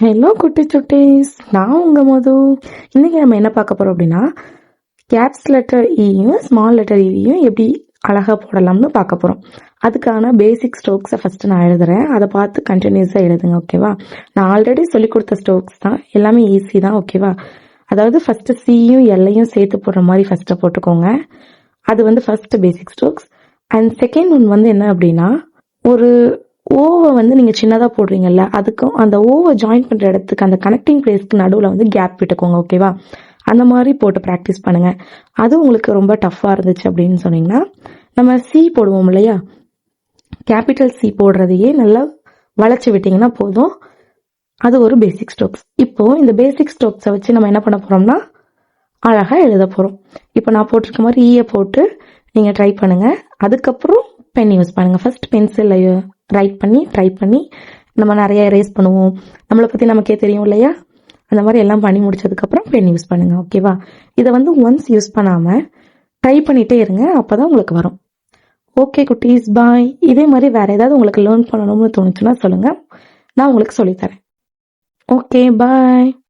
Hello குட்டி சுட்டீஸ், நான் உங்கள் மது. இன்றைக்கி நம்ம என்ன பார்க்க போகிறோம் அப்படின்னா, கேப்ஸ் லெட்டர் ஈயும் ஸ்மால் லெட்டர் ஈயும் எப்படி அழகாக போடலாம்னு பார்க்க போகிறோம். அதுக்கான பேசிக் ஸ்ட்ரோக்ஸை ஃபஸ்ட்டு நான் எழுதுகிறேன். அதை பார்த்து கண்டினியூஸாக எழுதுங்க, ஓகேவா? நான் ஆல்ரெடி சொல்லி கொடுத்த ஸ்ட்ரோக்ஸ் தான், எல்லாமே ஈஸி தான், ஓகேவா? அதாவது ஃபஸ்ட்டு சியும் எல்லையும் சேர்த்து போடுற மாதிரி ஃபஸ்ட்டு போட்டுக்கோங்க. அது first basic strokes. And second one என்ன அப்படின்னா, ஒரு ஓவை நீங்கள் சின்னதாக போடுறீங்கல்ல, அதுக்கும் அந்த ஓவை ஜாயின் பண்ணுற இடத்துக்கு அந்த கனெக்டிங் பிளேஸ்க்கு நடுவில் கேப் விட்டுக்கோங்க, ஓகேவா? அந்த மாதிரி போட்டு ப்ராக்டிஸ் பண்ணுங்கள். அது உங்களுக்கு ரொம்ப டஃப்பாக இருந்துச்சு அப்படின்னு சொன்னீங்கன்னா, நம்ம சி போடுவோம் இல்லையா, கேபிட்டல் சி போடுறதையே நல்லா வளைச்சி விட்டிங்கன்னா போதும். அது ஒரு பேசிக் ஸ்ட்ரோக்ஸ். இப்போது இந்த பேசிக் ஸ்ட்ரோக்ஸை வச்சு நம்ம என்ன பண்ண போகிறோம்னா, அழகாக எழுத போகிறோம். இப்போ நான் போட்டிருக்க மாதிரி ஈயை போட்டு நீங்கள் ட்ரை பண்ணுங்கள். அதுக்கப்புறம் பென் யூஸ் பண்ணுங்கள். ஃபர்ஸ்ட் பென்சில் ரைட் பண்ணி ட்ரை பண்ணி நம்ம நிறைய எரேஸ் பண்ணுவோம். நம்மளை பற்றி நமக்கே தெரியும் இல்லையா, அந்த மாதிரி எல்லாம் பண்ணி முடிச்சதுக்கப்புறம் பென் யூஸ் பண்ணுங்கள், ஓகேவா? இதை ஒன்ஸ் யூஸ் பண்ணாமல் ட்ரை பண்ணிகிட்டே இருங்க, அப்போ தான் உங்களுக்கு வரும். ஓகே குட்டீஸ், பாய். இதே மாதிரி வேறு ஏதாவது உங்களுக்கு லேர்ன் பண்ணணும்னு தோணுச்சுன்னா சொல்லுங்கள், நான் உங்களுக்கு சொல்லித்தரேன். ஓகே, பாய்.